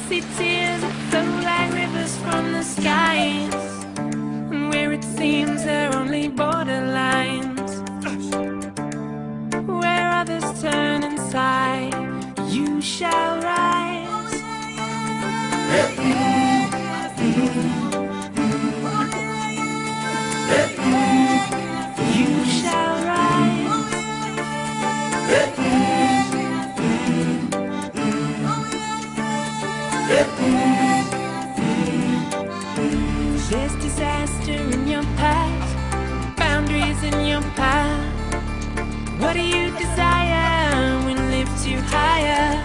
see tears that flow like rivers from the skies, and where it seems there are only borderlines, where others turn and sigh, you shall rise. You shall rise. There's disaster in your past, boundaries in your path. What do you desire when it lifts you higher?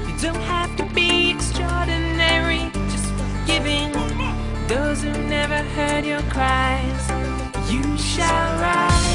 You don't have to be extraordinary, just forgiving those who never heard your cries. You shall rise.